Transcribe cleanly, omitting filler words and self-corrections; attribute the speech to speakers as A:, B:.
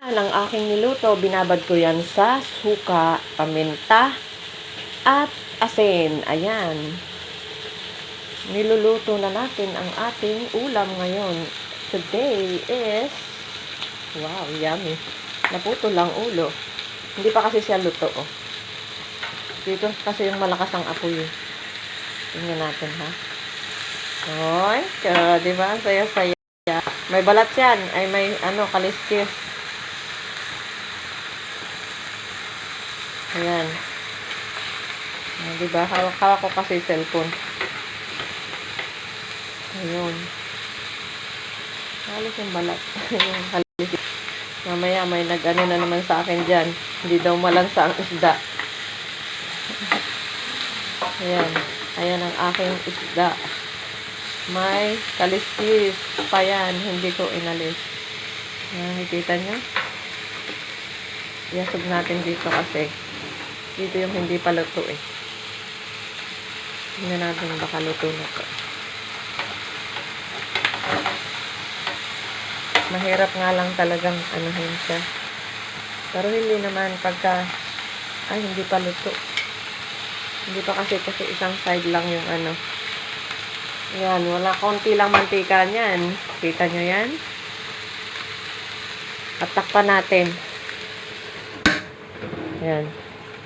A: Ang aking niluto, binabad ko yan sa suka, paminta, at asin. Ayan. Niluluto na natin ang ating ulam ngayon. Today is, wow, yummy. Naputo lang ulo. Hindi pa kasi siya luto, oh. Dito kasi yung malakas ang apoy. Tingnan natin, ha. Oy, di ba? Saya-saya. May balat yan. Ay, may, kaliskis. Ayan. Di ba? Hawak ko kasi cellphone. Ayun. Halos yung balat. Yung kaliskis. Mamaya may nag-ano na naman sa akin dyan. Hindi daw malansa ang isda. Ayan. Ayan ang aking isda. May kaliskis pa yan. Hindi ko inalis. Nakikita nyo? Iasog natin dito kasi dito yung hindi pa luto eh. Tingnan natin baka luto na to. Mahirap nga lang talagang anuhin siya. Pero hindi naman pagka hindi pa luto. Hindi pa kasi isang side lang yung ano. Yan, wala, konti lang mantika niyan. Kita nyo yan? At takpan natin. Yan.